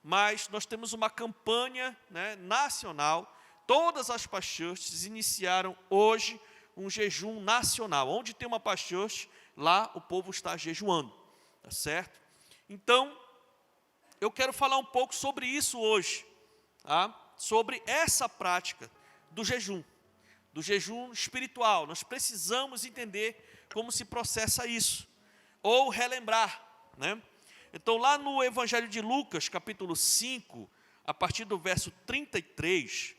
mas nós temos uma campanha, né, nacional. Todas as pastures iniciaram hoje um jejum nacional. Onde tem uma pasture, lá o povo está jejuando, tá certo? Então, eu quero falar um pouco sobre isso hoje, tá? Sobre essa prática do jejum espiritual. Nós precisamos entender como se processa isso, ou relembrar, né? Então, lá no Evangelho de Lucas, capítulo 5, a partir do verso 33,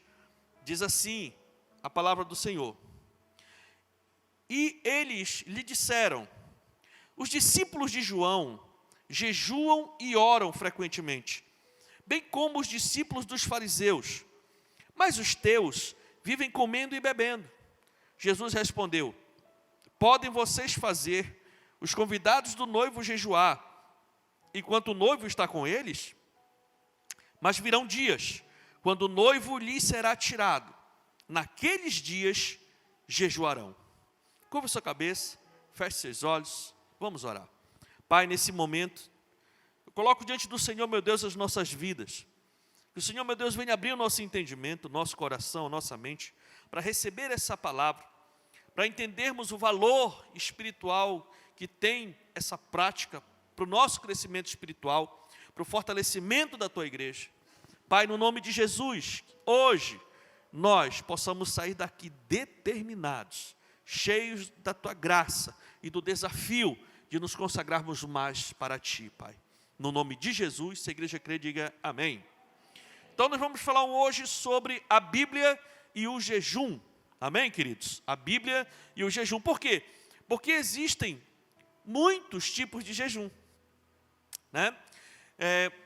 diz assim a palavra do Senhor: e eles lhe disseram: os discípulos de João jejuam e oram frequentemente, bem como os discípulos dos fariseus, mas os teus vivem comendo e bebendo. Jesus respondeu: podem vocês fazer os convidados do noivo jejuar, enquanto o noivo está com eles? Mas virão dias, quando o noivo lhe será tirado. Naqueles dias jejuarão. Curva sua cabeça, feche seus olhos, vamos orar. Pai, nesse momento, eu coloco diante do Senhor, meu Deus, as nossas vidas. Que o Senhor, meu Deus, venha abrir o nosso entendimento, o nosso coração, a nossa mente, para receber essa palavra, para entendermos o valor espiritual que tem essa prática para o nosso crescimento espiritual, para o fortalecimento da Tua igreja. Pai, no nome de Jesus, hoje nós possamos sair daqui determinados, cheios da Tua graça e do desafio de nos consagrarmos mais para Ti, Pai. No nome de Jesus, se a igreja crê, diga amém. Então nós vamos falar hoje sobre a Bíblia e o jejum. Amém, queridos? A Bíblia e o jejum. Por quê? Porque existem muitos tipos de jejum, né?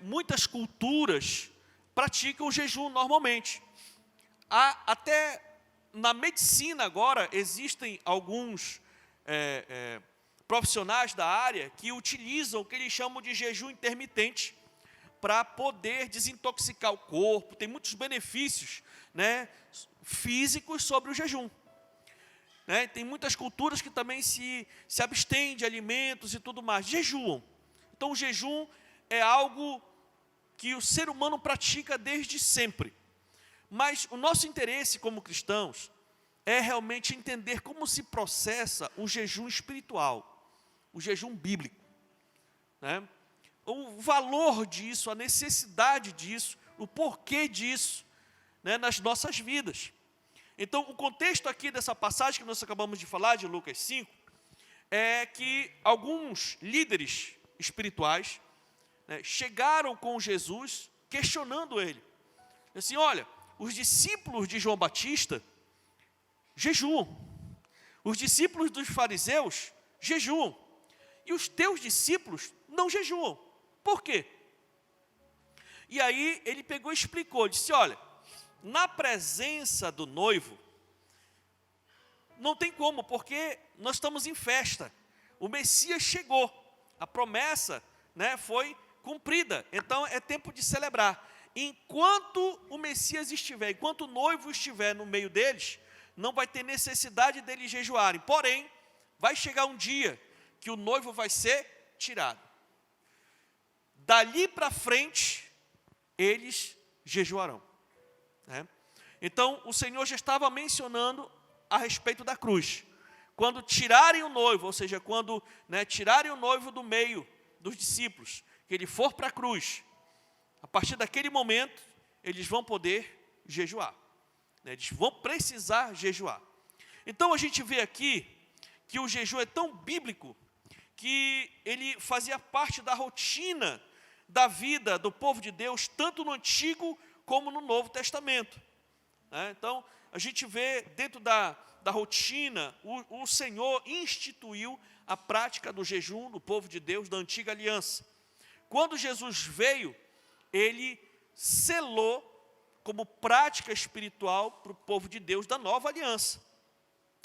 Muitas culturas praticam o jejum normalmente. Até na medicina agora existem alguns profissionais da área que utilizam o que eles chamam de jejum intermitente para poder desintoxicar o corpo. Tem muitos benefícios, né, físicos sobre o jejum, né? Tem muitas culturas que também se abstêm de alimentos e tudo mais, jejuam. Então o jejum é algo que o ser humano pratica desde sempre. Mas o nosso interesse como cristãos é realmente entender como se processa o jejum espiritual, o jejum bíblico, né? O valor disso, a necessidade disso, o porquê disso, né, nas nossas vidas. Então, o contexto aqui dessa passagem que nós acabamos de falar, de Lucas 5, é que alguns líderes espirituais, né, chegaram com Jesus, questionando ele. Assim, olha, os discípulos de João Batista jejuam, os discípulos dos fariseus jejuam, e os teus discípulos não jejuam. Por quê? E aí ele pegou e explicou, disse, olha, na presença do noivo, não tem como, porque nós estamos em festa. O Messias chegou, a promessa, né, foi cumprida, então é tempo de celebrar. Enquanto o Messias estiver, enquanto o noivo estiver no meio deles, não vai ter necessidade deles jejuarem. Porém, vai chegar um dia que o noivo vai ser tirado. Dali para frente, eles jejuarão, né? Então, o Senhor já estava mencionando a respeito da cruz. Quando tirarem o noivo, ou seja, quando, né, tirarem o noivo do meio dos discípulos, que ele for para a cruz, a partir daquele momento, eles vão poder jejuar, né? Eles vão precisar jejuar. Então, a gente vê aqui que o jejum é tão bíblico que ele fazia parte da rotina da vida do povo de Deus, tanto no Antigo como no Novo Testamento, né? Então, a gente vê dentro da rotina, o Senhor instituiu a prática do jejum do povo de Deus da antiga aliança. Quando Jesus veio, ele selou como prática espiritual para o povo de Deus da nova aliança.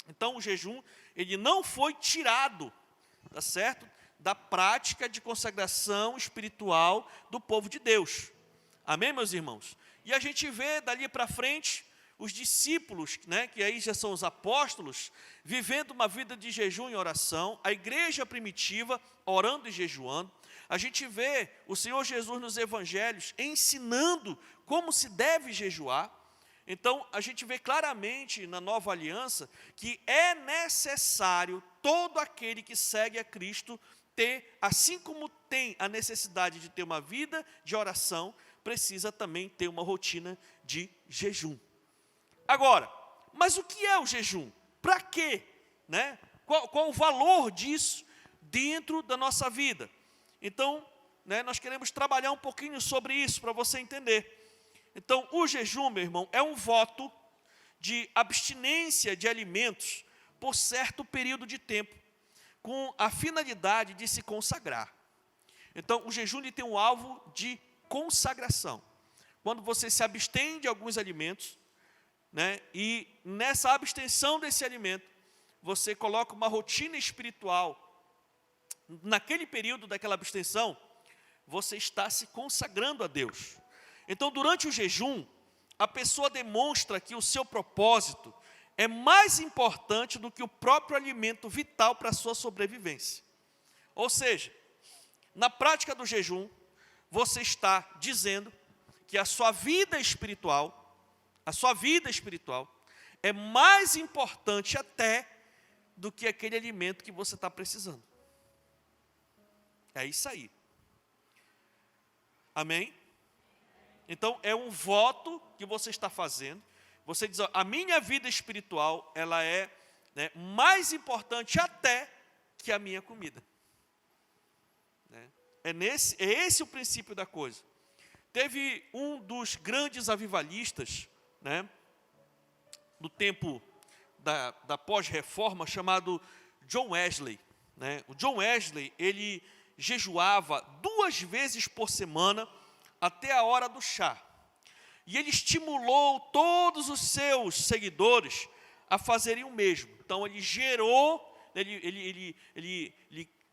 Então o jejum, ele não foi tirado, tá certo? Da prática de consagração espiritual do povo de Deus. Amém, meus irmãos? E a gente vê dali para frente os discípulos, né, que aí já são os apóstolos, vivendo uma vida de jejum e oração, a igreja primitiva orando e jejuando, A gente vê o Senhor Jesus nos evangelhos ensinando como se deve jejuar. Então, a gente vê claramente na nova aliança que é necessário todo aquele que segue a Cristo ter, assim como tem a necessidade de ter uma vida de oração, precisa também ter uma rotina de jejum. Agora, mas o que é o jejum? Para quê? Né? Qual o valor disso dentro da nossa vida? Então, né, nós queremos trabalhar um pouquinho sobre isso para você entender. Então, o jejum, meu irmão, é um voto de abstinência de alimentos por certo período de tempo, com a finalidade de se consagrar. Então, o jejum ele tem um alvo de consagração. Quando você se abstém de alguns alimentos, né, e nessa abstenção desse alimento, você coloca uma rotina espiritual. Naquele período daquela abstenção, você está se consagrando a Deus. Então, durante o jejum, a pessoa demonstra que o seu propósito é mais importante do que o próprio alimento vital para a sua sobrevivência. Ou seja, na prática do jejum, você está dizendo que a sua vida espiritual é mais importante até do que aquele alimento que você está precisando. É isso aí. Amém? Então, é um voto que você está fazendo. Você diz, ó, a minha vida espiritual, ela é, né, mais importante até que a minha comida. Né? É esse o princípio da coisa. Teve um dos grandes avivalistas, né, do tempo da pós-reforma, chamado John Wesley. Né? O John Wesley, ele jejuava 2 vezes por semana, até a hora do chá. E ele estimulou todos os seus seguidores a fazerem o mesmo. Então, ele gerou,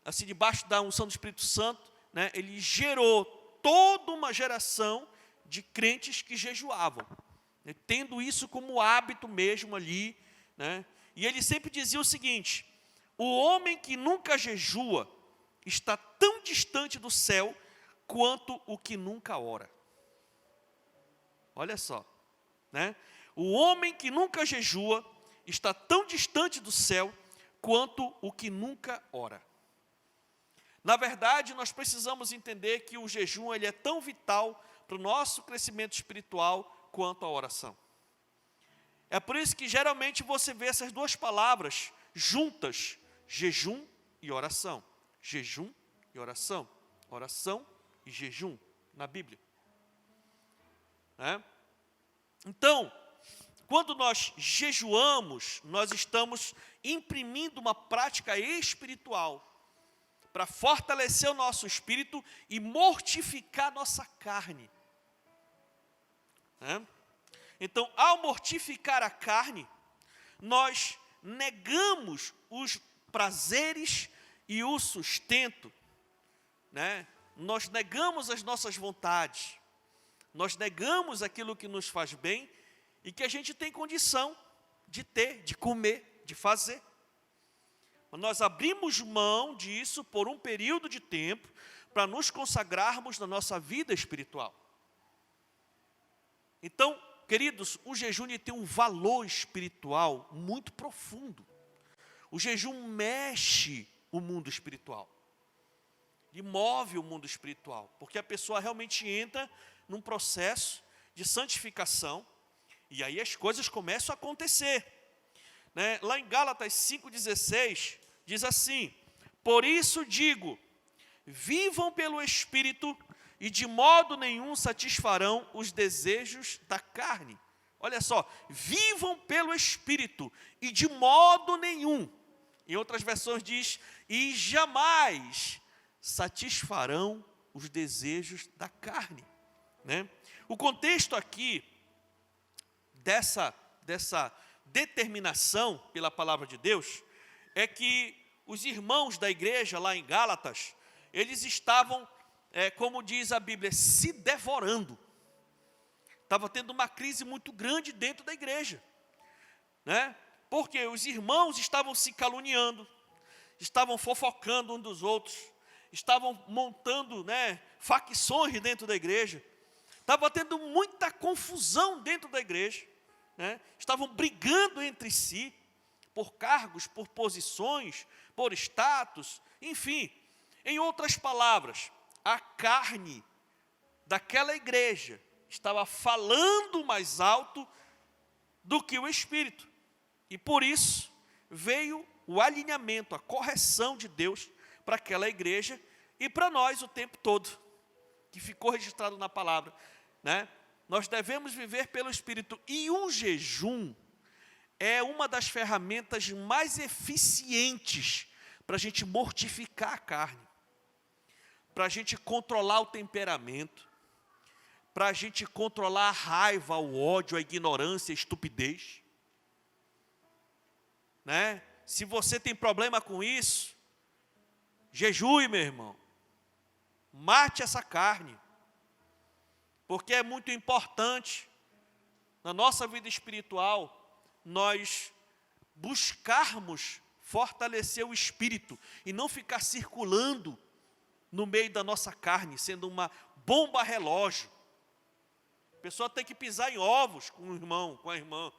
assim, debaixo da unção do Espírito Santo, né, ele gerou toda uma geração de crentes que jejuavam, né, tendo isso como hábito mesmo ali. Né, e ele sempre dizia o seguinte: o homem que nunca jejua está tão distante do céu quanto o que nunca ora. Olha só, né? O homem que nunca jejua está tão distante do céu quanto o que nunca ora. Na verdade, nós precisamos entender que o jejum ele é tão vital para o nosso crescimento espiritual quanto a oração. É por isso que geralmente você vê essas duas palavras juntas, jejum e oração. Jejum e oração. Oração e jejum na Bíblia. Né? Então, quando nós jejuamos, nós estamos imprimindo uma prática espiritual para fortalecer o nosso espírito e mortificar a nossa carne. Né? Então, ao mortificar a carne, nós negamos os prazeres e o sustento, né? Nós negamos as nossas vontades, nós negamos aquilo que nos faz bem e que a gente tem condição de ter, de comer, de fazer. Nós abrimos mão disso por um período de tempo para nos consagrarmos na nossa vida espiritual. Então, queridos, o jejum tem um valor espiritual muito profundo. O jejum mexe o mundo espiritual. E move o mundo espiritual, porque a pessoa realmente entra num processo de santificação, e aí as coisas começam a acontecer. Né? Lá em Gálatas 5,16, diz assim: por isso digo, vivam pelo Espírito, e de modo nenhum satisfarão os desejos da carne. Olha só, vivam pelo Espírito, e de modo nenhum. Em outras versões diz, e jamais satisfarão os desejos da carne. Né? O contexto aqui dessa determinação pela palavra de Deus é que os irmãos da igreja lá em Gálatas, eles estavam, como diz a Bíblia, se devorando. Estava tendo uma crise muito grande dentro da igreja. Né? Porque os irmãos estavam se caluniando, estavam fofocando uns dos outros, estavam montando, facções dentro da igreja. Estava tendo muita confusão dentro da igreja, estavam brigando entre si, por cargos, por posições, por status, enfim. Em outras palavras, a carne daquela igreja estava falando mais alto do que o Espírito. E por isso veio o alinhamento, a correção de Deus para aquela igreja e para nós o tempo todo, que ficou registrado na palavra. Nós devemos viver pelo Espírito. E o jejum é uma das ferramentas mais eficientes para a gente mortificar a carne, para a gente controlar o temperamento, para a gente controlar a raiva, o ódio, a ignorância, a estupidez. Se você tem problema com isso, jejue, meu irmão. Mate essa carne. Porque é muito importante, na nossa vida espiritual, nós buscarmos fortalecer o espírito e não ficar circulando no meio da nossa carne, sendo uma bomba relógio. A pessoa tem que pisar em ovos com o irmão, com a irmã.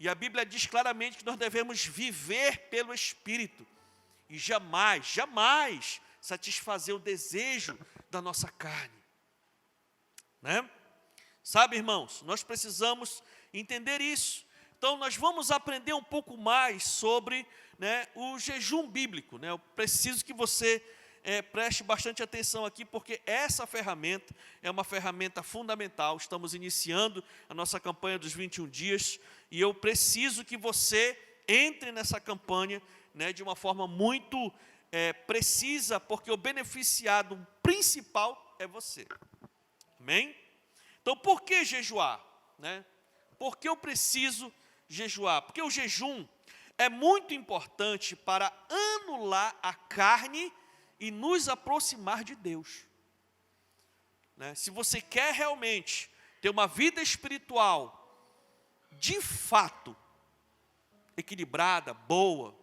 E a Bíblia diz claramente que nós devemos viver pelo Espírito e jamais satisfazer o desejo da nossa carne. Sabe, irmãos, nós precisamos entender isso. Então, nós vamos aprender um pouco mais sobre o jejum bíblico. Eu preciso que você preste bastante atenção aqui, porque essa ferramenta é uma ferramenta fundamental. Estamos iniciando a nossa campanha dos 21 dias, e eu preciso que você entre nessa campanha de uma forma muito precisa, porque o beneficiado principal é você. Amém? Então, por que jejuar? Por que eu preciso jejuar? Porque o jejum é muito importante para anular a carne e nos aproximar de Deus. Se você quer realmente ter uma vida espiritual de fato equilibrada, boa,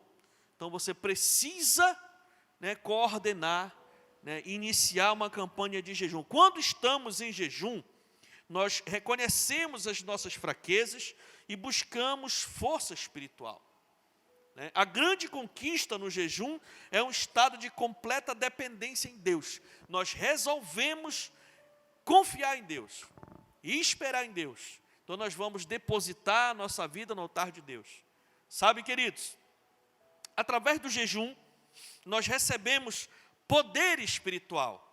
então você precisa coordenar, iniciar uma campanha de jejum. Quando estamos em jejum, nós reconhecemos as nossas fraquezas e buscamos força espiritual. A grande conquista no jejum é um estado de completa dependência em Deus. Nós resolvemos confiar em Deus e esperar em Deus. Então nós vamos depositar a nossa vida no altar de Deus. Sabe, queridos, através do jejum, nós recebemos poder espiritual.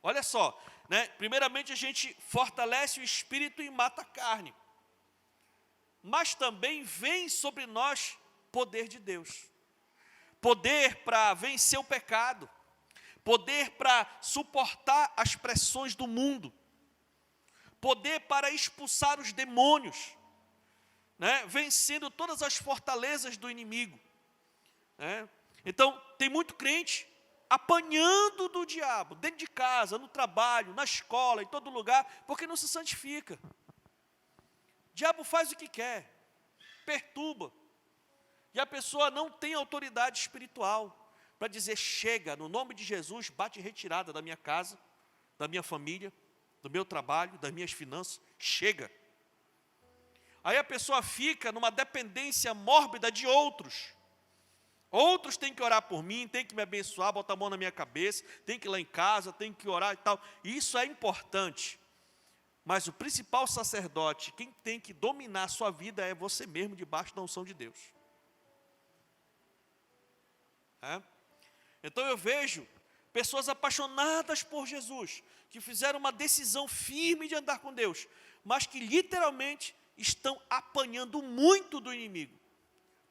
Olha só, primeiramente a gente fortalece o espírito e mata a carne. Mas também vem sobre nós poder de Deus. Poder para vencer o pecado. Poder para suportar as pressões do mundo. Poder para expulsar os demônios. Vencendo todas as fortalezas do inimigo. Então, tem muito crente apanhando do diabo, dentro de casa, no trabalho, na escola, em todo lugar, porque não se santifica. O diabo faz o que quer, perturba. E a pessoa não tem autoridade espiritual para dizer: chega, no nome de Jesus, bate retirada da minha casa, da minha família, do meu trabalho, das minhas finanças, chega. Aí a pessoa fica numa dependência mórbida de outros. Outros têm que orar por mim, têm que me abençoar, botar a mão na minha cabeça, tem que ir lá em casa, tem que orar e tal. Isso é importante. Mas o principal sacerdote, quem tem que dominar a sua vida é você mesmo, debaixo da unção de Deus. Então eu vejo pessoas apaixonadas por Jesus, que fizeram uma decisão firme de andar com Deus, mas que literalmente estão apanhando muito do inimigo,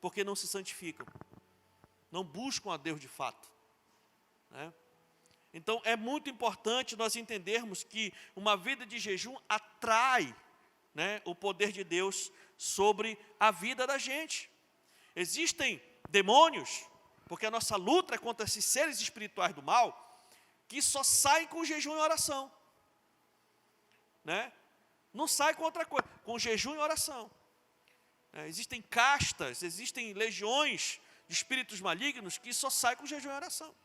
porque não se santificam, não buscam a Deus de fato. Então é muito importante nós entendermos que uma vida de jejum atrai o poder de Deus sobre a vida da gente. Existem demônios, porque a nossa luta é contra esses seres espirituais do mal, que só saem com jejum e oração. Não sai com outra coisa, com jejum e oração. Existem castas, existem legiões de espíritos malignos que só sai com jejum e oração.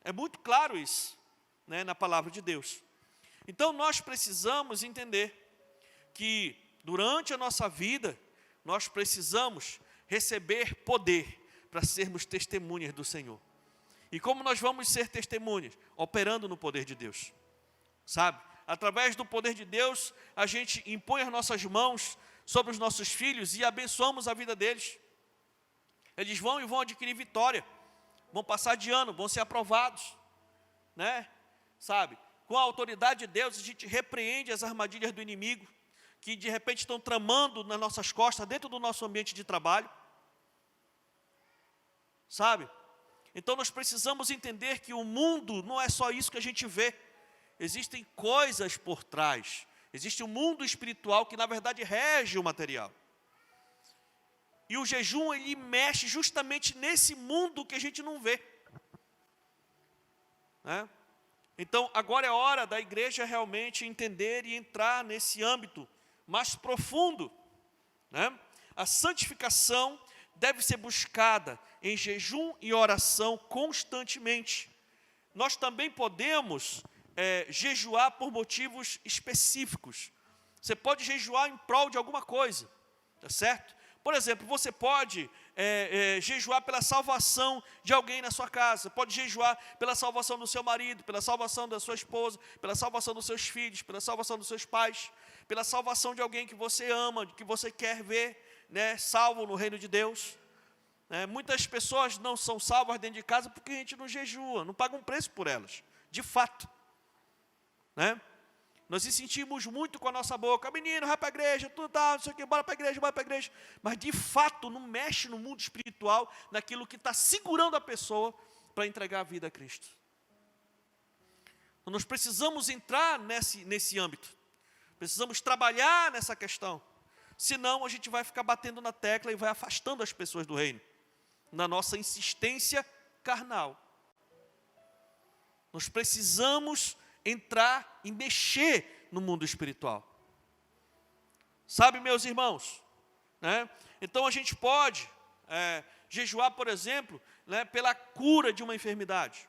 É muito claro isso, né, na palavra de Deus. Então nós precisamos entender que durante a nossa vida, nós precisamos receber poder para sermos testemunhas do Senhor. E como nós vamos ser testemunhas? Operando no poder de Deus, sabe? Através do poder de Deus, a gente impõe as nossas mãos sobre os nossos filhos e abençoamos a vida deles. Eles vão adquirir vitória, vão passar de ano, vão ser aprovados, né? Sabe? Com a autoridade de Deus, a gente repreende as armadilhas do inimigo, que de repente estão tramando nas nossas costas, dentro do nosso ambiente de trabalho. Sabe? Então nós precisamos entender que o mundo não é só isso que a gente vê. Existem coisas por trás. Existe um mundo espiritual que na verdade rege o material. E o jejum, ele mexe justamente nesse mundo que a gente não vê, né? Então agora é hora da igreja realmente entender e entrar nesse âmbito mais profundo, né? A santificação deve ser buscada em jejum e oração constantemente. Nós também podemos jejuar por motivos específicos. Você pode jejuar em prol de alguma coisa, tá certo? Por exemplo, você pode jejuar pela salvação de alguém na sua casa, pode jejuar pela salvação do seu marido, pela salvação da sua esposa, pela salvação dos seus filhos, pela salvação dos seus pais, pela salvação de alguém que você ama, que você quer ver, né, salvo no reino de Deus. Muitas pessoas não são salvas dentro de casa porque a gente não jejua, não paga um preço por elas, de fato, né? Nós sentimos muito com a nossa boca, menino, vai para a igreja, tudo tal, não sei o que, bora para a igreja, mas de fato não mexe no mundo espiritual, naquilo que está segurando a pessoa para entregar a vida a Cristo. Então nós precisamos entrar nesse âmbito, precisamos trabalhar nessa questão, senão a gente vai ficar batendo na tecla e vai afastando as pessoas do reino, na nossa insistência carnal. Nós precisamos entrar e mexer no mundo espiritual. Sabe, meus irmãos, né? Então a gente pode jejuar, por exemplo, né, pela cura de uma enfermidade.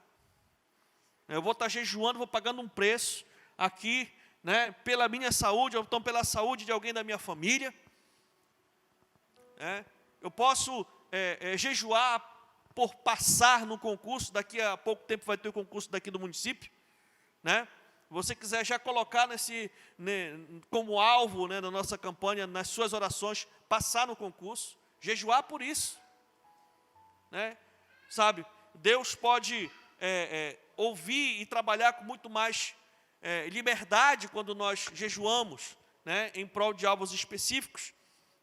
Eu vou estar jejuando, vou pagando um preço aqui, né, pela minha saúde, ou então pela saúde de alguém da minha família. Eu posso jejuar por passar no concurso, daqui a pouco tempo vai ter o concurso daqui do município, né? Você quiser já colocar como alvo, né, na nossa campanha, nas suas orações, passar no concurso, jejuar por isso, né? Sabe, Deus pode ouvir e trabalhar com muito mais liberdade quando nós jejuamos, né, em prol de alvos específicos,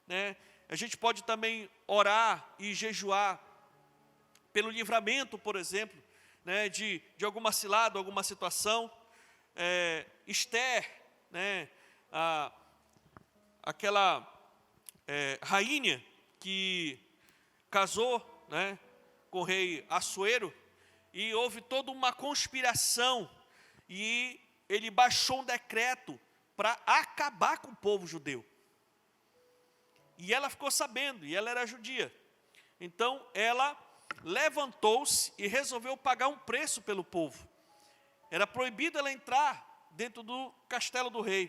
né? A gente pode também orar e jejuar pelo livramento, por exemplo, né, de alguma cilada, alguma situação. Esther, né, aquela rainha que casou, né, com o rei Assuero, e houve toda uma conspiração, e ele baixou um decreto para acabar com o povo judeu. E ela ficou sabendo, e ela era judia. Então ela levantou-se e resolveu pagar um preço pelo povo. Era proibido ela entrar dentro do castelo do rei,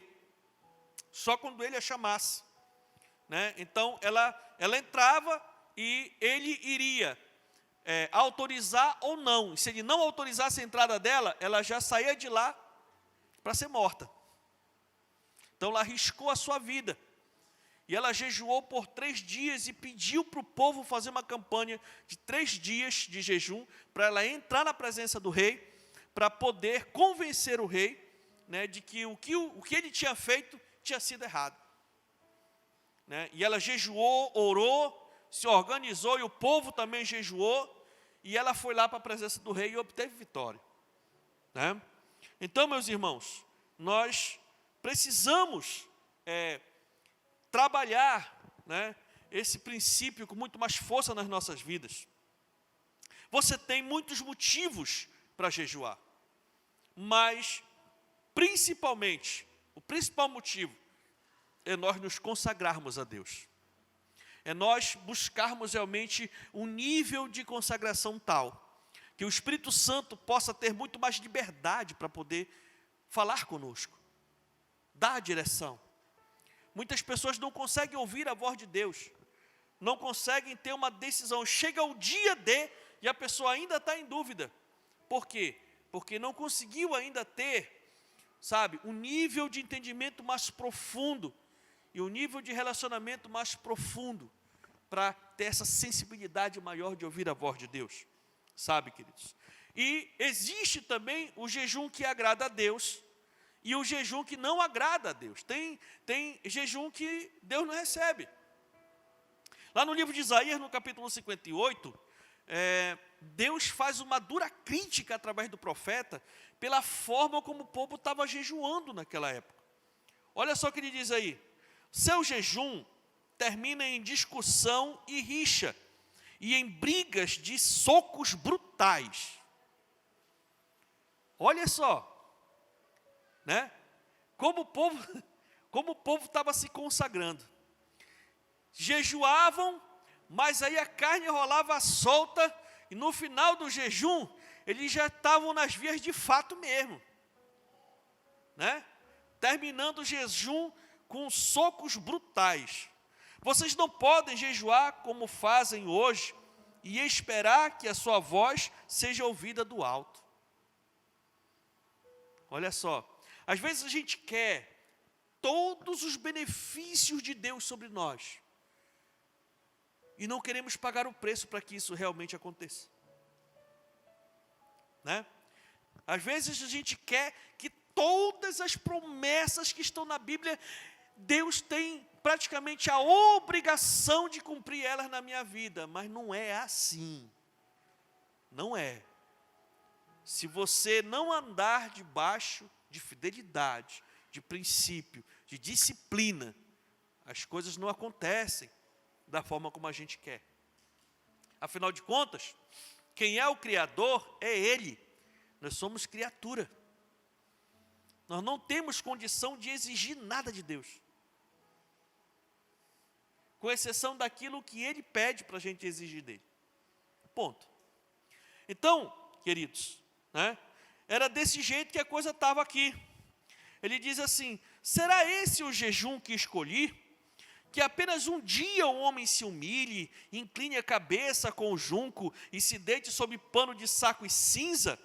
só quando ele a chamasse, né? Então ela entrava e ele iria autorizar ou não. E se ele não autorizasse a entrada dela, ela já saía de lá para ser morta. Então ela arriscou a sua vida. E ela jejuou por 3 dias e pediu para o povo fazer uma campanha de 3 dias de jejum, para ela entrar na presença do rei, para poder convencer o rei, né, de que o que ele tinha feito tinha sido errado, né? E ela jejuou, orou, se organizou, e o povo também jejuou, e ela foi lá para a presença do rei e obteve vitória, né? Então, meus irmãos, nós precisamos trabalhar, né, esse princípio com muito mais força nas nossas vidas. Você tem muitos motivos para jejuar, mas principalmente, o principal motivo é nós nos consagrarmos a Deus. é nós buscarmos realmente um nível de consagração tal, que o Espírito Santo possa ter muito mais liberdade para poder falar conosco, dar direção. Muitas pessoas não conseguem ouvir a voz de Deus, não conseguem ter uma decisão. Chega o dia e a pessoa ainda está em dúvida. Por quê? Porque não conseguiu ainda ter, um nível de entendimento mais profundo e um nível de relacionamento mais profundo para ter essa sensibilidade maior de ouvir a voz de Deus. Queridos? E existe também o jejum que agrada a Deus e o jejum que não agrada a Deus. Tem jejum que Deus não recebe. Lá no livro de Isaías, no capítulo 58, Deus faz uma dura crítica através do profeta pela forma como o povo estava jejuando naquela época. Olha só o que ele diz aí: seu jejum termina em discussão e rixa, e em brigas de socos brutais. Olha só, como o povo estava se consagrando. Jejuavam, mas aí a carne rolava solta, e no final do jejum, eles já estavam nas vias de fato mesmo, terminando o jejum com socos brutais. Vocês não podem jejuar como fazem hoje e esperar que a sua voz seja ouvida do alto. Olha só, às vezes a gente quer todos os benefícios de Deus sobre nós e não queremos pagar o preço para que isso realmente aconteça. Às vezes a gente quer que todas as promessas que estão na Bíblia, Deus tem praticamente a obrigação de cumprir elas na minha vida, mas não é assim. Não é. Se você não andar debaixo de fidelidade, de princípio, de disciplina, as coisas não acontecem da forma como a gente quer. Afinal de contas, quem é o Criador é Ele. Nós somos criatura. Nós não temos condição de exigir nada de Deus, com exceção daquilo que Ele pede para a gente exigir dele. Ponto. Então, queridos, era desse jeito que a coisa estava aqui. Ele diz assim: será esse o jejum que escolhi? Que apenas um dia o homem se humilhe, incline a cabeça com o junco e se deite sob pano de saco e cinza?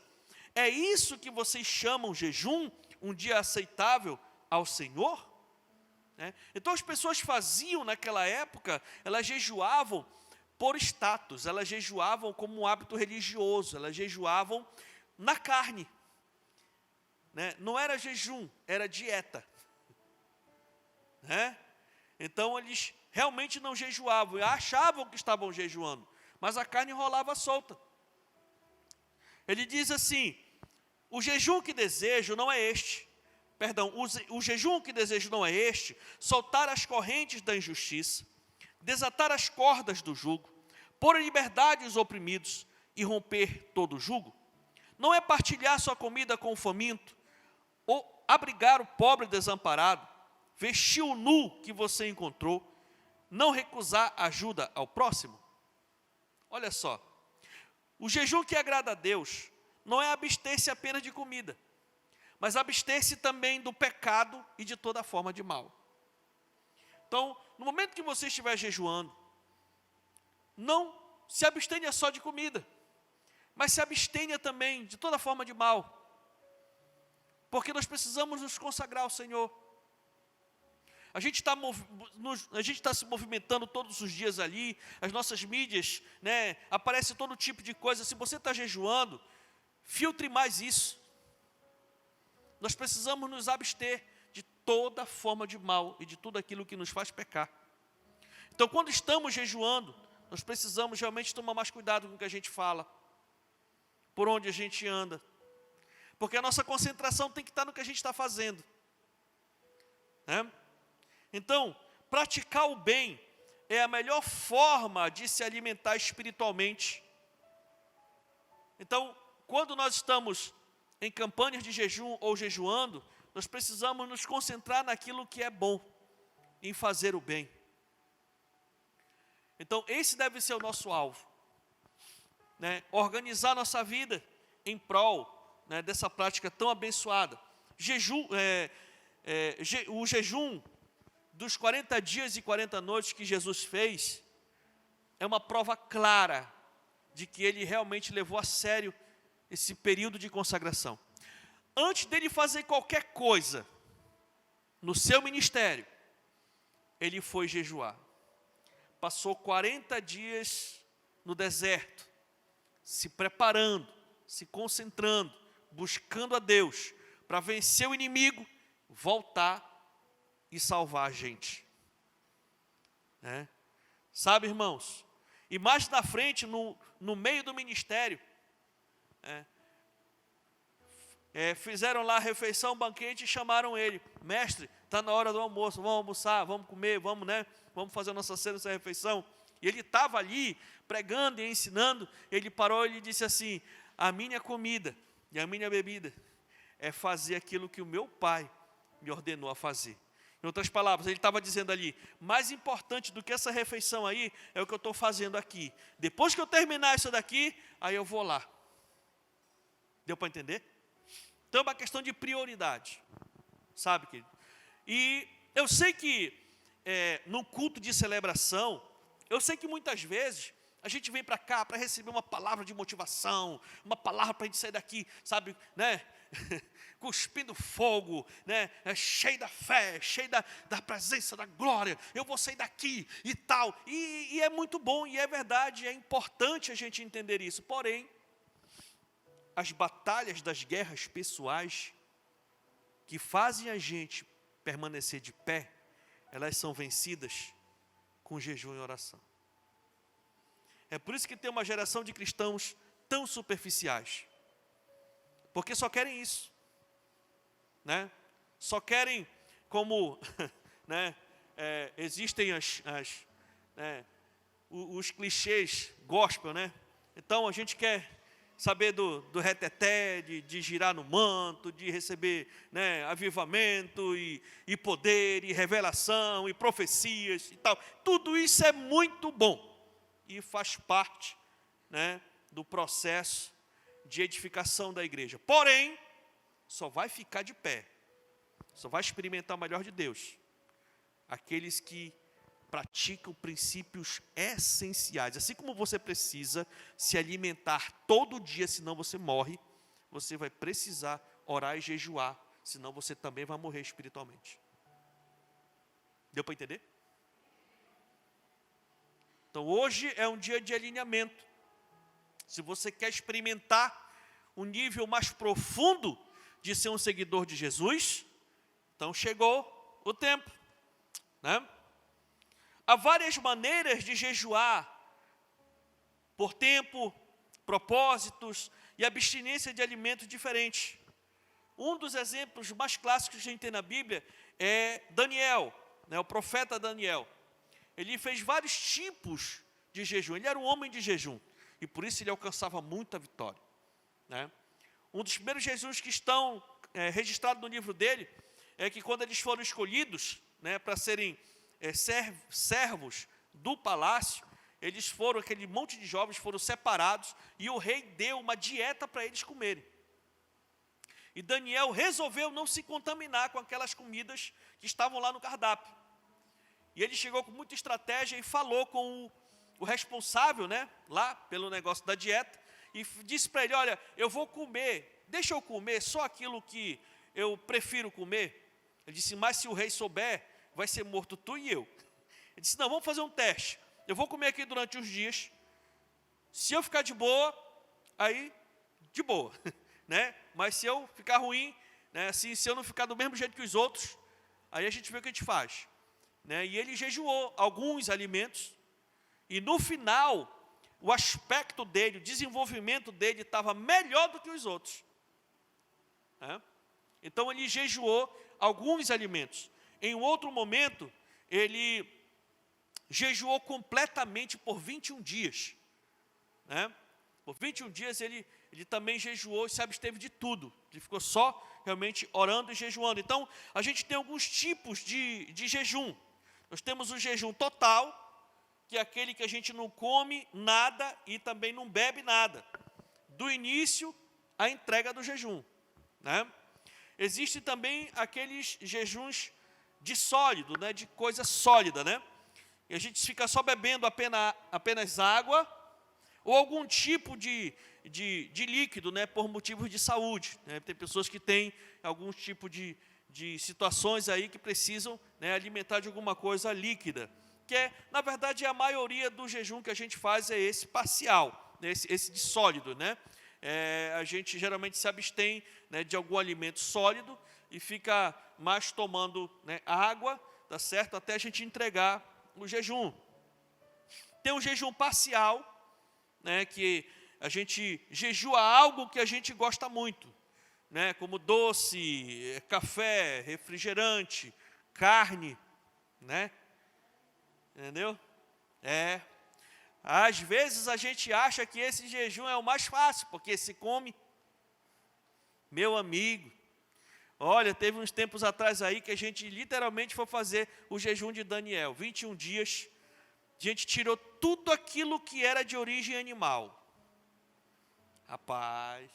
É isso que vocês chamam jejum? Um dia aceitável ao Senhor? Então as pessoas faziam naquela época, elas jejuavam por status, elas jejuavam como um hábito religioso, elas jejuavam na carne. Não era jejum, era dieta. Então eles realmente não jejuavam, achavam que estavam jejuando, mas a carne rolava solta. Ele diz assim: o jejum que desejo não é este. O jejum que desejo não é este: soltar as correntes da injustiça, desatar as cordas do jugo, pôr em liberdade os oprimidos e romper todo o jugo. Não é partilhar sua comida com o faminto, ou abrigar o pobre desamparado, vestir o nu que você encontrou, não recusar ajuda ao próximo. Olha só, o jejum que agrada a Deus não é abster-se apenas de comida, mas abster-se também do pecado e de toda forma de mal. Então, no momento que você estiver jejuando, não se abstenha só de comida, mas se abstenha também de toda forma de mal, porque nós precisamos nos consagrar ao Senhor. A gente está se movimentando todos os dias ali, as nossas mídias, aparece todo tipo de coisa. Se você está jejuando, filtre mais isso. Nós precisamos nos abster de toda forma de mal e de tudo aquilo que nos faz pecar. Então, quando estamos jejuando, nós precisamos realmente tomar mais cuidado com o que a gente fala, por onde a gente anda, porque a nossa concentração tem que estar no que a gente está fazendo. Então, praticar o bem é a melhor forma de se alimentar espiritualmente. Então, quando nós estamos em campanhas de jejum ou jejuando, nós precisamos nos concentrar naquilo que é bom, em fazer o bem. Então, esse deve ser o nosso alvo, né? Organizar nossa vida em prol, né, dessa prática tão abençoada. O jejum dos 40 dias e 40 noites que Jesus fez é uma prova clara de que ele realmente levou a sério esse período de consagração. Antes dele fazer qualquer coisa no seu ministério, ele foi jejuar. Passou 40 dias no deserto, se preparando, se concentrando, buscando a Deus, para vencer o inimigo, voltar e salvar a gente. Né? Sabe, irmãos? E mais na frente, no meio do ministério, fizeram lá a refeição, banquete, e chamaram ele. Mestre, está na hora do almoço, vamos almoçar, vamos comer, vamos, né? Vamos fazer a nossa cena, essa refeição. E ele estava ali, pregando e ensinando, ele parou e ele disse assim: a minha comida e a minha bebida é fazer aquilo que o meu Pai me ordenou a fazer. Em outras palavras, ele estava dizendo ali, mais importante do que essa refeição aí, é o que eu estou fazendo aqui. Depois que eu terminar isso daqui, aí eu vou lá. Deu para entender? Então é uma questão de prioridade, sabe, querido? E eu sei que no culto de celebração, eu sei que muitas vezes a gente vem para cá para receber uma palavra de motivação, uma palavra para a gente sair daqui, sabe, né? Cuspindo fogo, né? Cheio da fé, cheio da presença, da glória. Eu vou sair daqui e tal. E é muito bom, e é verdade, é importante a gente entender isso. Porém, as batalhas das guerras pessoais que fazem a gente permanecer de pé, elas são vencidas com jejum e oração. É por isso que tem uma geração de cristãos tão superficiais, porque só querem isso, né? Só querem, como né, existem os clichês gospel, né? Então a gente quer saber do reteté, de girar no manto, de receber, né, avivamento e poder, e revelação, e profecias e tal. Tudo isso é muito bom e faz parte, né, do processo de edificação da igreja. Porém, só vai ficar de pé, só vai experimentar o melhor de Deus aqueles que praticam princípios essenciais. Assim como você precisa se alimentar todo dia, senão você morre, você vai precisar orar e jejuar, senão você também vai morrer espiritualmente. Deu para entender? Então hoje é um dia de alinhamento. Se você quer experimentar um nível mais profundo de ser um seguidor de Jesus, então chegou o tempo, né? Há várias maneiras de jejuar por tempo, propósitos e abstinência de alimentos diferentes. Um dos exemplos mais clássicos que a gente tem na Bíblia é Daniel, né, o profeta Daniel. Ele fez vários tipos de jejum, ele era um homem de jejum, e por isso ele alcançava muita vitória, né? Um dos primeiros jejuns que estão registrados no livro dele, é que quando eles foram escolhidos, né, para serem servos do palácio, eles foram, aquele monte de jovens foram separados, e o rei deu uma dieta para eles comerem. E Daniel resolveu não se contaminar com aquelas comidas que estavam lá no cardápio. E ele chegou com muita estratégia e falou com o responsável, né, lá pelo negócio da dieta, e disse para ele: olha, eu vou comer, deixa eu comer só aquilo que eu prefiro comer. Ele disse: mas se o rei souber, vai ser morto tu e eu. Ele disse: não, vamos fazer um teste. Eu vou comer aqui durante uns dias. Se eu ficar de boa, aí de boa, né? Mas se eu ficar ruim, né, assim, se eu não ficar do mesmo jeito que os outros, aí a gente vê o que a gente faz, né? E ele jejuou alguns alimentos, e no final, o aspecto dele, o desenvolvimento dele estava melhor do que os outros, né? Então ele jejuou alguns alimentos. Em um outro momento, ele jejuou completamente por 21 dias, né? Por 21 dias ele também jejuou e se absteve de tudo. Ele ficou só realmente orando e jejuando. Então, a gente tem alguns tipos de jejum. Nós temos o jejum total, que é aquele que a gente não come nada e também não bebe nada, do início à entrega do jejum, né? Existem também aqueles jejuns de sólido, né, de coisa sólida, né? E a gente fica só bebendo apenas água ou algum tipo de líquido, né, por motivos de saúde, né? Tem pessoas que têm algum tipo de situações aí que precisam, né, alimentar de alguma coisa líquida, que é, na verdade, a maioria do jejum que a gente faz é esse parcial, né, esse de sólido, né? A gente geralmente se abstém, né, de algum alimento sólido e fica mais tomando, né, água, tá certo? Até a gente entregar o jejum. Tem um jejum parcial, né, que a gente jejua algo que a gente gosta muito, né, como doce, café, refrigerante, carne, né? Entendeu? Às vezes a gente acha que esse jejum é o mais fácil, porque se come. Meu amigo, olha, teve uns tempos atrás aí que a gente literalmente foi fazer o jejum de Daniel, 21 dias, a gente tirou tudo aquilo que era de origem animal. Rapaz,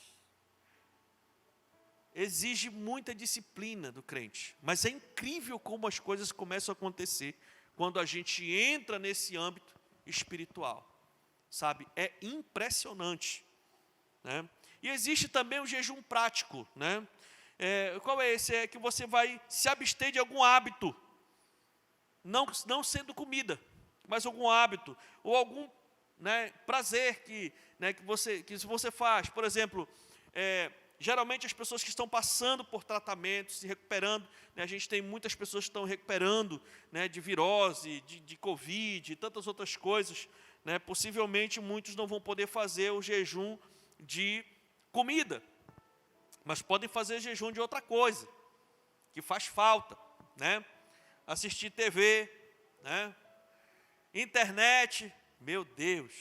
exige muita disciplina do crente, mas é incrível como as coisas começam a acontecer quando a gente entra nesse âmbito espiritual, sabe? É impressionante, né? E existe também o jejum prático, né? Qual é esse? É que você vai se abster de algum hábito, não sendo comida, mas algum hábito, ou algum, né, prazer que você faz. Por exemplo, geralmente as pessoas que estão passando por tratamento, se recuperando, né, a gente tem muitas pessoas que estão recuperando, né, de virose, de Covid e tantas outras coisas, né, possivelmente muitos não vão poder fazer o jejum de comida, mas podem fazer jejum de outra coisa, que faz falta, né? Assistir TV, né? Internet, meu Deus.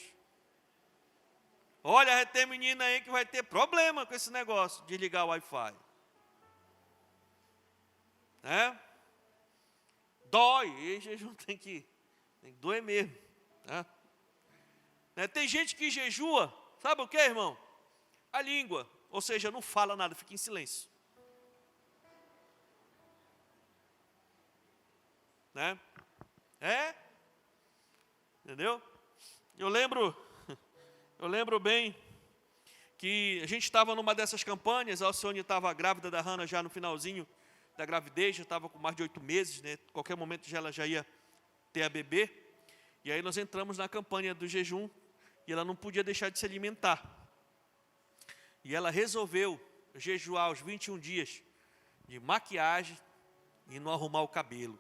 Olha, tem menina aí que vai ter problema com esse negócio de ligar o Wi-Fi. Né? Dói, e jejum tem que doer mesmo. Né? Tem gente que jejua, sabe o que, irmão? A língua, ou seja, não fala nada, fica em silêncio. Né? Entendeu? Eu lembro bem que a gente estava numa dessas campanhas, a Alcione estava grávida da Hannah já no finalzinho da gravidez, já estava com mais de 8 meses, né? Qualquer momento ela já ia ter a bebê. E aí nós entramos na campanha do jejum e ela não podia deixar de se alimentar. E ela resolveu jejuar os 21 dias de maquiagem e não arrumar o cabelo.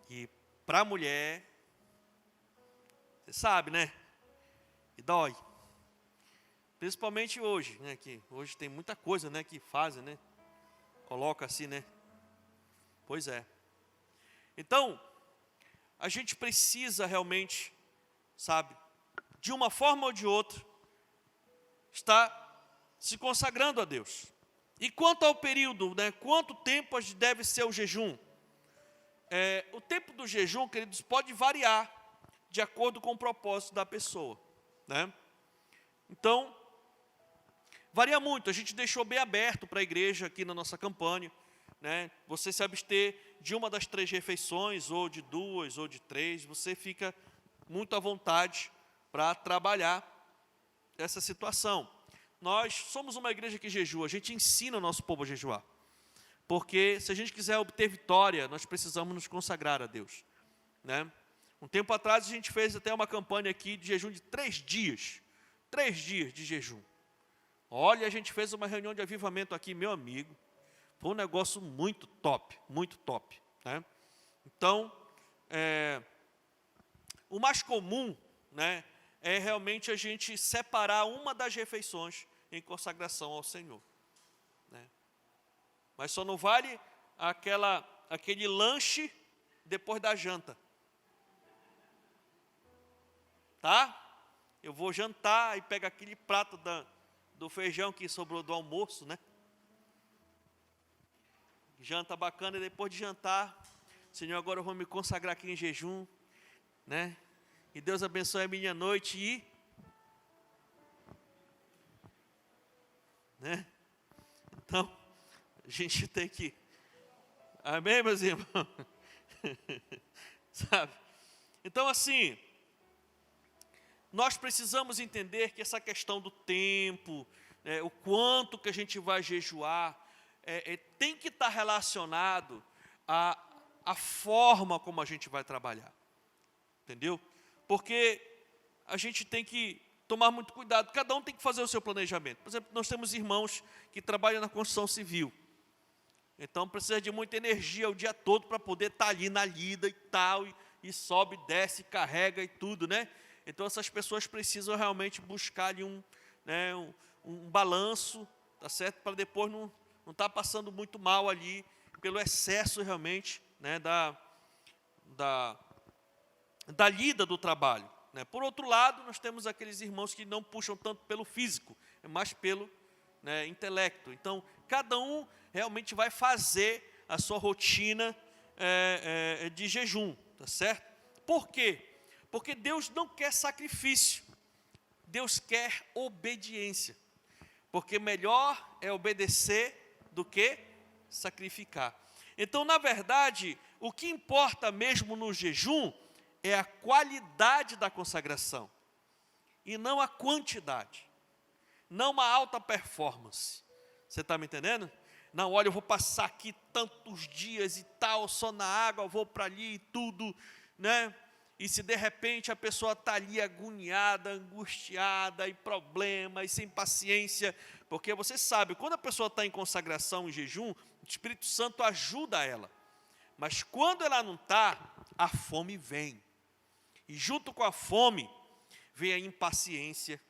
E para a mulher, você sabe, né? E dói. Principalmente hoje, né? Que hoje tem muita coisa, né? Que fazem, né? Coloca assim, né? Pois é. Então, a gente precisa realmente, sabe, de uma forma ou de outra, estar se consagrando a Deus. E quanto ao período, né? Quanto tempo deve ser o jejum? O tempo do jejum, queridos, pode variar de acordo com o propósito da pessoa, né? Então, varia muito. A gente deixou bem aberto para a igreja aqui na nossa campanha, né? Você se abster de uma das 3 refeições, ou de 2, ou de 3, você fica muito à vontade para trabalhar essa situação. Nós somos uma igreja que jejua, a gente ensina o nosso povo a jejuar. Porque se a gente quiser obter vitória, nós precisamos nos consagrar a Deus, né? Um tempo atrás a gente fez até uma campanha aqui de jejum de 3 dias. 3 dias de jejum. Olha, a gente fez uma reunião de avivamento aqui, meu amigo. Foi um negócio muito top, né? Então, o mais comum, né, é realmente a gente separar uma das refeições em consagração ao Senhor, né? Mas só não vale aquele lanche depois da janta. Tá? Eu vou jantar e pego aquele prato do feijão que sobrou do almoço, né? Janta bacana e depois de jantar, Senhor, agora eu vou me consagrar aqui em jejum, né? E Deus abençoe a minha noite e, né? Então, a gente tem que, amém, meus irmãos? Sabe? Então, assim, nós precisamos entender que essa questão do tempo, o quanto que a gente vai jejuar, tem que estar relacionado à forma como a gente vai trabalhar, entendeu? Porque a gente tem que tomar muito cuidado, cada um tem que fazer o seu planejamento. Por exemplo, nós temos irmãos que trabalham na construção civil, então precisa de muita energia o dia todo para poder estar ali na lida e tal, e sobe, desce, carrega e tudo, né? Então essas pessoas precisam realmente buscar ali um balanço, tá certo? Para depois não estar passando muito mal ali, pelo excesso realmente, né, da lida do trabalho, né? Por outro lado, nós temos aqueles irmãos que não puxam tanto pelo físico, é mais pelo, né, intelecto. Então, cada um realmente vai fazer a sua rotina de jejum, tá certo? Por quê? Porque Deus não quer sacrifício, Deus quer obediência, porque melhor é obedecer do que sacrificar. Então, na verdade, o que importa mesmo no jejum é a qualidade da consagração, e não a quantidade, não uma alta performance. Você está me entendendo? Não, olha, eu vou passar aqui tantos dias e tal, só na água, vou para ali e tudo, né? E se de repente a pessoa está ali agoniada, angustiada, e problema, e sem paciência, porque você sabe, quando a pessoa está em consagração, em jejum, o Espírito Santo ajuda ela. Mas quando ela não está, a fome vem. E junto com a fome, vem a impaciência,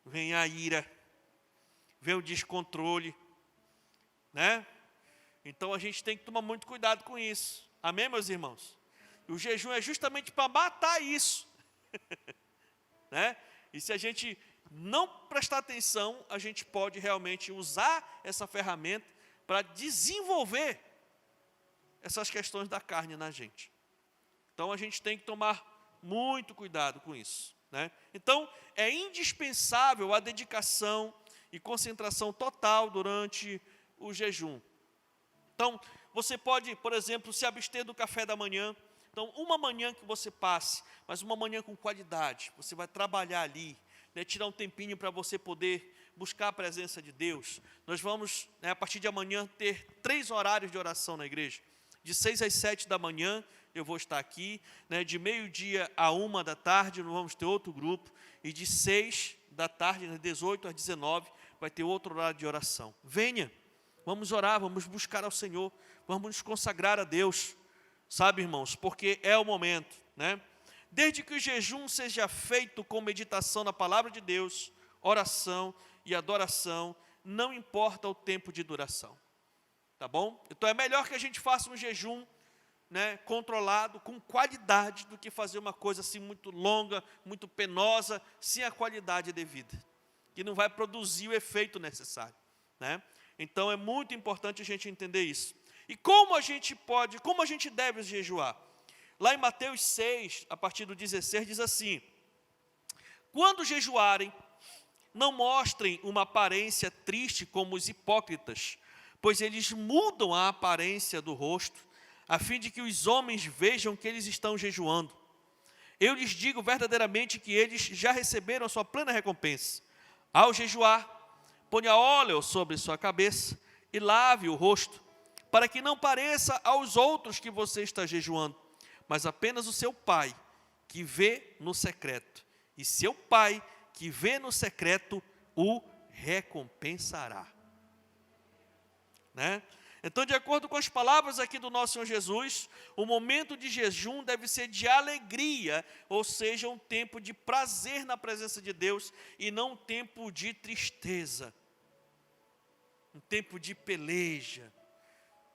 vem a ira, vem o descontrole, né? Então a gente tem que tomar muito cuidado com isso. Amém, meus irmãos? O jejum é justamente para matar isso, né? E se a gente não prestar atenção, a gente pode realmente usar essa ferramenta para desenvolver essas questões da carne na gente. Então a gente tem que tomar muito cuidado com isso, né? Então é indispensável a dedicação e concentração total durante o jejum. Então você pode, por exemplo, se abster do café da manhã. Então, uma manhã que você passe, mas uma manhã com qualidade, você vai trabalhar ali, né, tirar um tempinho para você poder buscar a presença de Deus. Nós vamos, né, a partir de amanhã, ter 3 horários de oração na igreja. De 6 às 7 da manhã, eu vou estar aqui, né, de meio-dia a 1 da tarde, nós vamos ter outro grupo, e de 6 da tarde, né, 18 às 19, vai ter outro horário de oração. Venha, vamos orar, vamos buscar ao Senhor, vamos nos consagrar a Deus. Sabe, irmãos, porque é o momento, né? Desde que o jejum seja feito com meditação na palavra de Deus, oração e adoração, não importa o tempo de duração, tá bom? Então é melhor que a gente faça um jejum, né, controlado, com qualidade, do que fazer uma coisa assim muito longa, muito penosa, sem a qualidade devida, que não vai produzir o efeito necessário, né? Então é muito importante a gente entender isso. E como a gente deve jejuar? Lá em Mateus 6, a partir do 16, diz assim: quando jejuarem, não mostrem uma aparência triste como os hipócritas, pois eles mudam a aparência do rosto, a fim de que os homens vejam que eles estão jejuando. Eu lhes digo verdadeiramente que eles já receberam a sua plena recompensa. Ao jejuar, ponha óleo sobre sua cabeça e lave o rosto, para que não pareça aos outros que você está jejuando, mas apenas o seu Pai, que vê no secreto. E seu Pai, que vê no secreto, o recompensará. Né? Então, de acordo com as palavras aqui do nosso Senhor Jesus, o momento de jejum deve ser de alegria, ou seja, um tempo de prazer na presença de Deus, e não um tempo de tristeza, um tempo de peleja,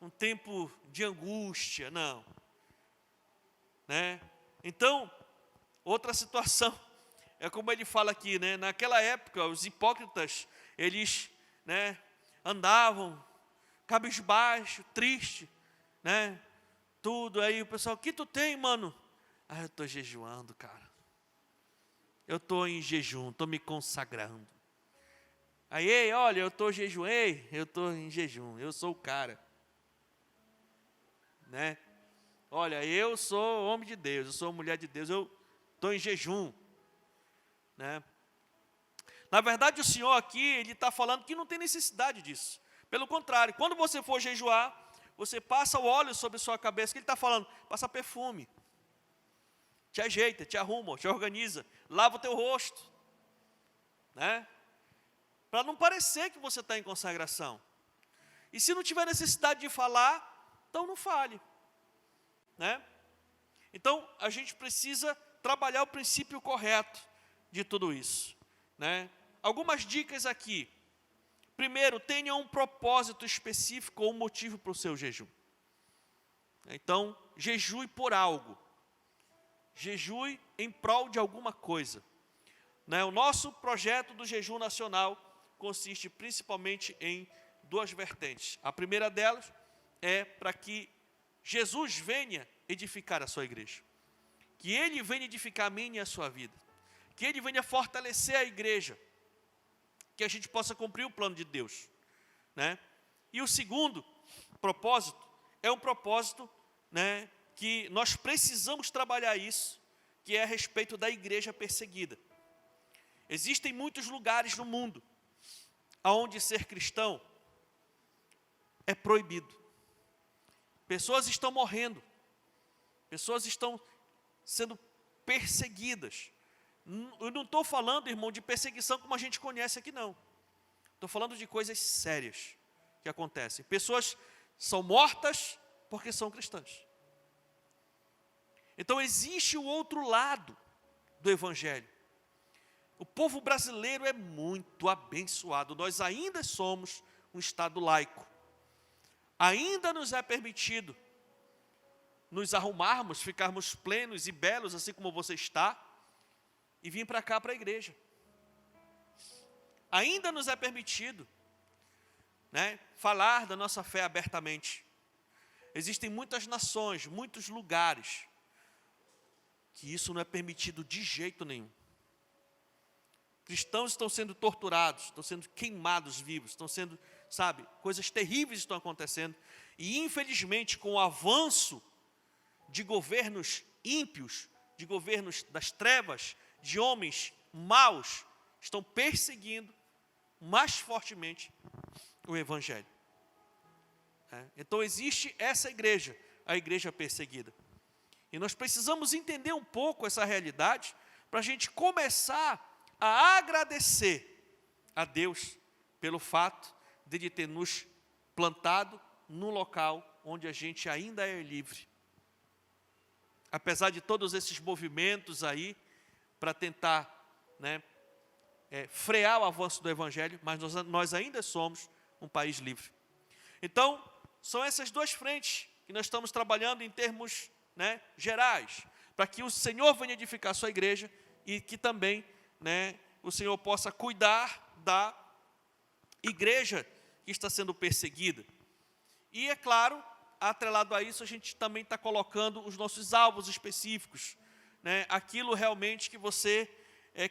um tempo de angústia, não. Né? Então, outra situação, é como ele fala aqui, né? Naquela época, os hipócritas, eles, né, andavam cabisbaixo, triste, né? tudo. Aí o pessoal, o que tu tem, mano? Ah, eu estou jejuando, cara. Eu estou em jejum, estou me consagrando. Aí, ei, olha, eu estou eu estou em jejum, eu sou o cara. Né? Olha, eu sou homem de Deus, eu sou mulher de Deus, eu estou em jejum. Né? Na verdade, o Senhor aqui, Ele está falando que não tem necessidade disso. Pelo contrário, quando você for jejuar, você passa o óleo sobre a sua cabeça, que Ele está falando, passa perfume. Te ajeita, te arruma, te organiza, lava o teu rosto. Né? Para não parecer que você está em consagração. E se não tiver necessidade de falar, então não fale. Né? Então, a gente precisa trabalhar o princípio correto de tudo isso. Né? Algumas dicas aqui. Primeiro, tenha um propósito específico ou um motivo para o seu jejum. Então, jejue por algo. Jejue em prol de alguma coisa. Né? O nosso projeto do jejum nacional consiste principalmente em duas vertentes. A primeira delas é para que Jesus venha edificar a sua igreja. Que Ele venha edificar a minha e a sua vida. Que Ele venha fortalecer a igreja. Que a gente possa cumprir o plano de Deus. Né? E o segundo propósito é um propósito, né, que nós precisamos trabalhar isso, que é a respeito da igreja perseguida. Existem muitos lugares no mundo onde ser cristão é proibido. Pessoas estão morrendo. Pessoas estão sendo perseguidas. Eu não estou falando, irmão, de perseguição como a gente conhece aqui, não. Estou falando de coisas sérias que acontecem. Pessoas são mortas porque são cristãs. Então existe o outro lado do evangelho. O povo brasileiro é muito abençoado. Nós ainda somos um estado laico. Ainda nos é permitido nos arrumarmos, ficarmos plenos e belos, assim como você está, e vir para cá, para a igreja. Ainda nos é permitido, né, falar da nossa fé abertamente. Existem muitas nações, muitos lugares, que isso não é permitido de jeito nenhum. Cristãos estão sendo torturados, estão sendo queimados vivos, estão sendo, coisas terríveis estão acontecendo. E infelizmente, com o avanço de governos ímpios, de governos das trevas, de homens maus, estão perseguindo mais fortemente o evangelho. Então existe essa igreja, a igreja perseguida. E nós precisamos entender um pouco essa realidade, para a gente começar a agradecer a Deus pelo fato de Ele ter nos plantado num local onde a gente ainda é livre. Apesar de todos esses movimentos aí, para tentar, frear o avanço do evangelho, mas nós ainda somos um país livre. Então, são essas duas frentes que nós estamos trabalhando em termos, gerais, para que o Senhor venha edificar a sua igreja e que também, o Senhor possa cuidar da igreja que está sendo perseguida. E é claro, atrelado a isso, a gente também está colocando os nossos alvos específicos, aquilo realmente que você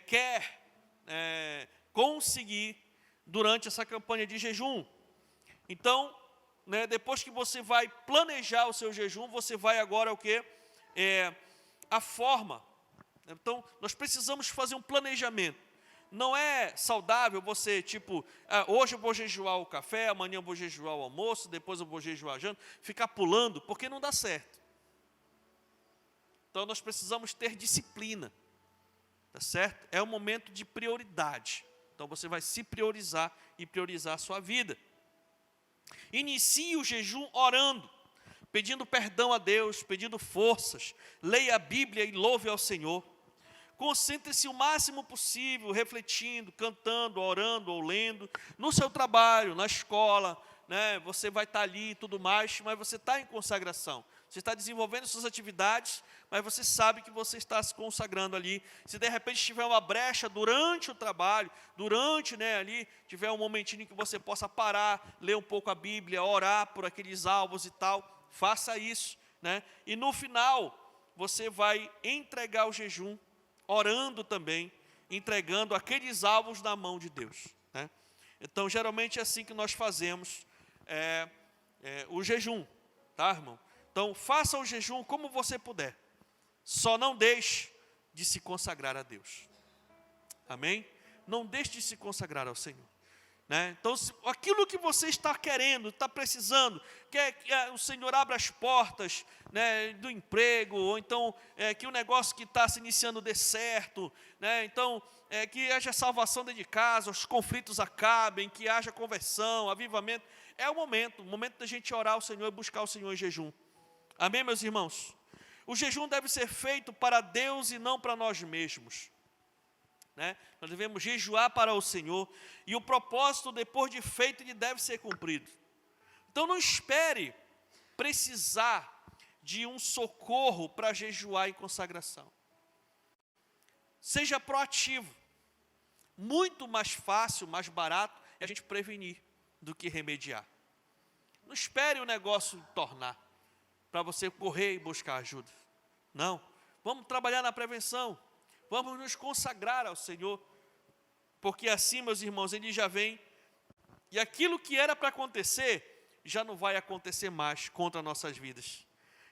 quer conseguir durante essa campanha de jejum. Então, depois que você vai planejar o seu jejum, você vai agora o quê? A forma. Então, nós precisamos fazer um planejamento. Não é saudável você, hoje eu vou jejuar o café, amanhã eu vou jejuar o almoço, depois eu vou jejuar a janta, ficar pulando, porque não dá certo. Então, nós precisamos ter disciplina, tá certo? É um momento de prioridade. Então, você vai se priorizar e priorizar a sua vida. Inicie o jejum orando, pedindo perdão a Deus, pedindo forças. Leia a Bíblia e louve ao Senhor. Concentre-se o máximo possível, refletindo, cantando, orando ou lendo. No seu trabalho, na escola, você vai estar ali e tudo mais, mas você está em consagração. Você está desenvolvendo suas atividades, mas você sabe que você está se consagrando ali. Se de repente tiver uma brecha durante o trabalho, ali, tiver um momentinho que você possa parar, ler um pouco a Bíblia, orar por aqueles alvos e tal, faça isso, né? E no final, você vai entregar o jejum, orando também, entregando aqueles alvos na mão de Deus, né? Então, geralmente é assim que nós fazemos o jejum, tá, irmão? Então, faça o jejum como você puder. Só não deixe de se consagrar a Deus. Amém? Não deixe de se consagrar ao Senhor, né? Então, aquilo que você está querendo, está precisando, quer que o Senhor abra as portas, né, do emprego, ou então que o negócio que está se iniciando dê certo, né? Então, que haja salvação dentro de casa, os conflitos acabem, que haja conversão, avivamento. É o momento da gente orar ao Senhor e buscar o Senhor em jejum. Amém, meus irmãos? O jejum deve ser feito para Deus e não para nós mesmos, né? Nós devemos jejuar para o Senhor, e o propósito, depois de feito, ele deve ser cumprido. Então não espere precisar de um socorro para jejuar em consagração. Seja proativo. Muito mais fácil, mais barato é a gente prevenir do que remediar. Não espere o negócio tornar para você correr e buscar ajuda. Não, vamos trabalhar na prevenção. Vamos nos consagrar ao Senhor, porque assim, meus irmãos, Ele já vem, e aquilo que era para acontecer, já não vai acontecer mais contra nossas vidas.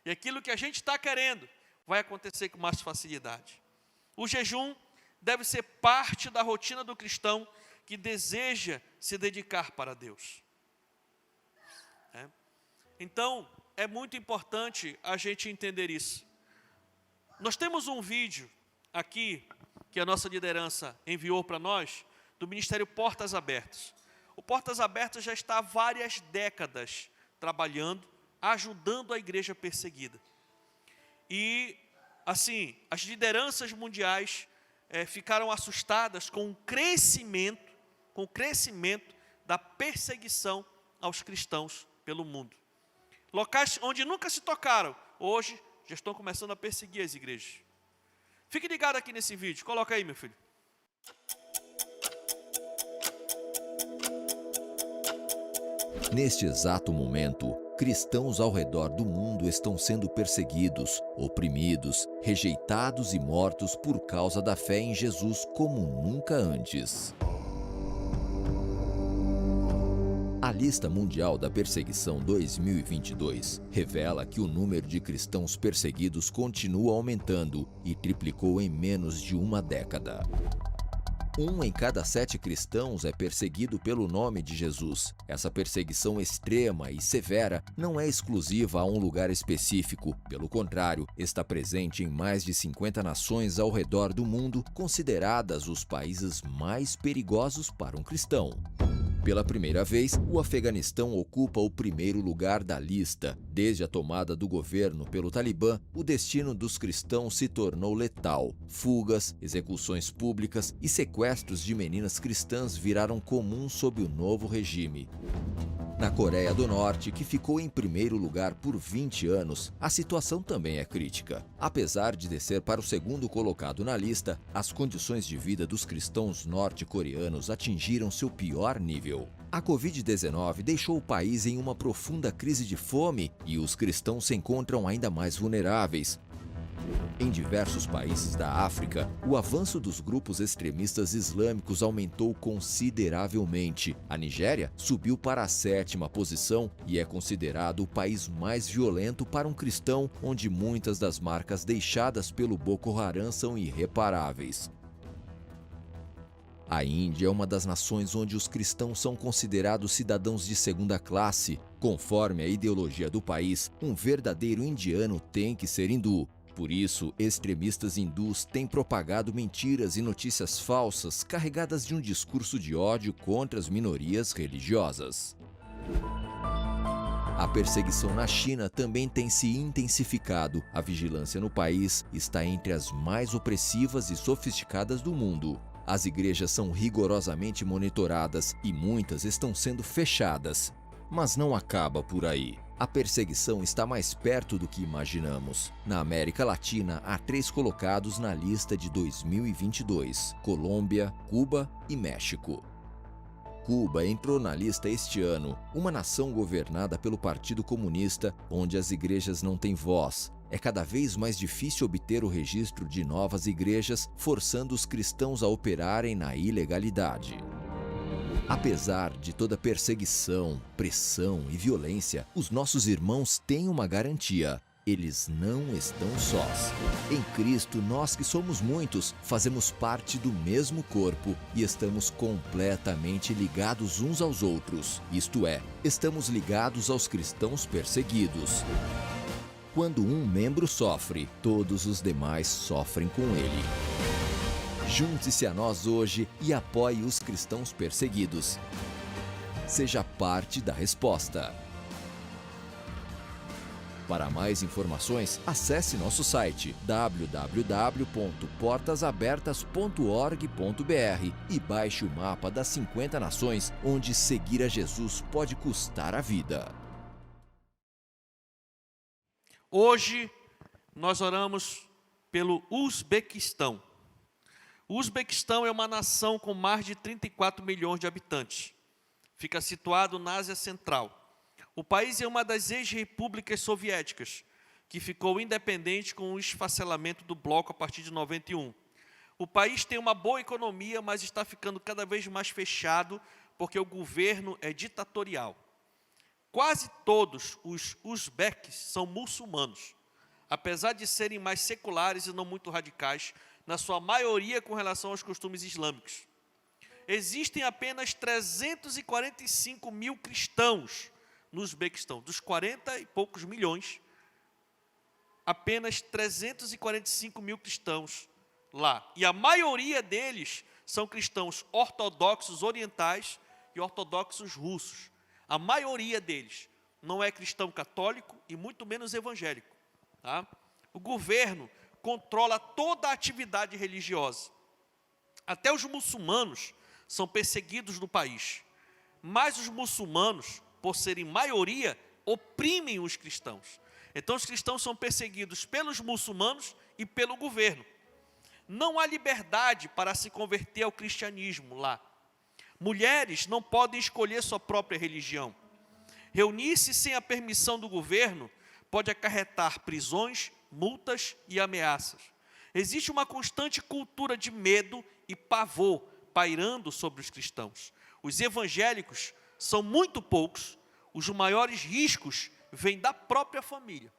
E aquilo que a gente está querendo, vai acontecer com mais facilidade. O jejum deve ser parte da rotina do cristão que deseja se dedicar para Deus. Então, é muito importante a gente entender isso. Nós temos um vídeo aqui, que a nossa liderança enviou para nós, do Ministério Portas Abertas. O Portas Abertas já está há várias décadas trabalhando, ajudando a igreja perseguida. E, assim, as lideranças mundiais ficaram assustadas com o crescimento da perseguição aos cristãos pelo mundo. Locais onde nunca se tocaram, hoje já estão começando a perseguir as igrejas. Fique ligado aqui nesse vídeo. Coloca aí, meu filho. Neste exato momento, cristãos ao redor do mundo estão sendo perseguidos, oprimidos, rejeitados e mortos por causa da fé em Jesus como nunca antes. A Lista Mundial da Perseguição 2022 revela que o número de cristãos perseguidos continua aumentando e triplicou em menos de uma década. 1 em cada 7 cristãos é perseguido pelo nome de Jesus. Essa perseguição extrema e severa não é exclusiva a um lugar específico. Pelo contrário, está presente em mais de 50 nações ao redor do mundo, consideradas os países mais perigosos para um cristão. Pela primeira vez, o Afeganistão ocupa o primeiro lugar da lista. Desde a tomada do governo pelo Talibã, o destino dos cristãos se tornou letal. Fugas, execuções públicas e sequestros de meninas cristãs viraram comuns sob o novo regime. Na Coreia do Norte, que ficou em primeiro lugar por 20 anos, a situação também é crítica. Apesar de descer para o segundo colocado na lista, as condições de vida dos cristãos norte-coreanos atingiram seu pior nível. A Covid-19 deixou o país em uma profunda crise de fome e os cristãos se encontram ainda mais vulneráveis. Em diversos países da África, o avanço dos grupos extremistas islâmicos aumentou consideravelmente. A Nigéria subiu para a 7ª posição e é considerado o país mais violento para um cristão, onde muitas das marcas deixadas pelo Boko Haram são irreparáveis. A Índia é uma das nações onde os cristãos são considerados cidadãos de segunda classe. Conforme a ideologia do país, um verdadeiro indiano tem que ser hindu. Por isso, extremistas hindus têm propagado mentiras e notícias falsas carregadas de um discurso de ódio contra as minorias religiosas. A perseguição na China também tem se intensificado. A vigilância no país está entre as mais opressivas e sofisticadas do mundo. As igrejas são rigorosamente monitoradas e muitas estão sendo fechadas. Mas não acaba por aí. A perseguição está mais perto do que imaginamos. Na América Latina, há 3 colocados na lista de 2022: Colômbia, Cuba e México. Cuba entrou na lista este ano, uma nação governada pelo Partido Comunista, onde as igrejas não têm voz. É cada vez mais difícil obter o registro de novas igrejas, forçando os cristãos a operarem na ilegalidade. Apesar de toda perseguição, pressão e violência, os nossos irmãos têm uma garantia: eles não estão sós. Em Cristo, nós que somos muitos, fazemos parte do mesmo corpo e estamos completamente ligados uns aos outros. Isto é, estamos ligados aos cristãos perseguidos. Quando um membro sofre, todos os demais sofrem com ele. Junte-se a nós hoje e apoie os cristãos perseguidos. Seja parte da resposta. Para mais informações, acesse nosso site www.portasabertas.org.br e baixe o mapa das 50 nações onde seguir a Jesus pode custar a vida. Hoje nós oramos pelo Uzbequistão. O Uzbequistão é uma nação com mais de 34 milhões de habitantes. Fica situado na Ásia Central. O país é uma das ex-repúblicas soviéticas, que ficou independente com o esfacelamento do bloco a partir de 91. O país tem uma boa economia, mas está ficando cada vez mais fechado, porque o governo é ditatorial. Quase todos os uzbeques são muçulmanos, apesar de serem mais seculares e não muito radicais, na sua maioria com relação aos costumes islâmicos. Existem apenas 345 mil cristãos no Uzbequistão. Dos 40 e poucos milhões, apenas 345 mil cristãos lá. E a maioria deles são cristãos ortodoxos orientais e ortodoxos russos. A maioria deles não é cristão católico e muito menos evangélico. Tá? O governo controla toda a atividade religiosa. Até os muçulmanos são perseguidos no país. Mas os muçulmanos, por serem maioria, oprimem os cristãos. Então os cristãos são perseguidos pelos muçulmanos e pelo governo. Não há liberdade para se converter ao cristianismo lá. Mulheres não podem escolher sua própria religião. Reunir-se sem a permissão do governo pode acarretar prisões, multas e ameaças. Existe uma constante cultura de medo e pavor pairando sobre os cristãos. Os evangélicos são muito poucos, os maiores riscos vêm da própria família.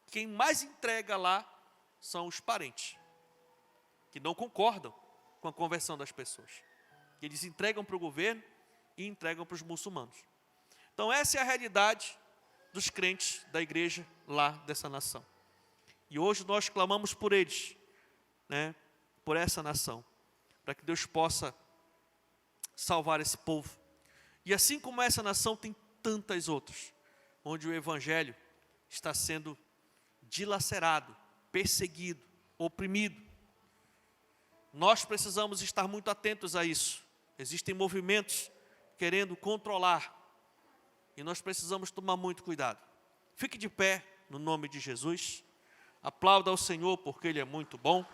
Quem mais entrega lá são os parentes, que não concordam com a conversão das pessoas. Eles entregam para o governo e entregam para os muçulmanos. Então essa é a realidade dos crentes da igreja lá dessa nação. E hoje nós clamamos por eles, né, por essa nação, para que Deus possa salvar esse povo. E assim como essa nação, tem tantas outras, onde o evangelho está sendo dilacerado, perseguido, oprimido. Nós precisamos estar muito atentos a isso. Existem movimentos querendo controlar, e nós precisamos tomar muito cuidado. Fique de pé, no nome de Jesus. Aplauda ao Senhor, porque Ele é muito bom.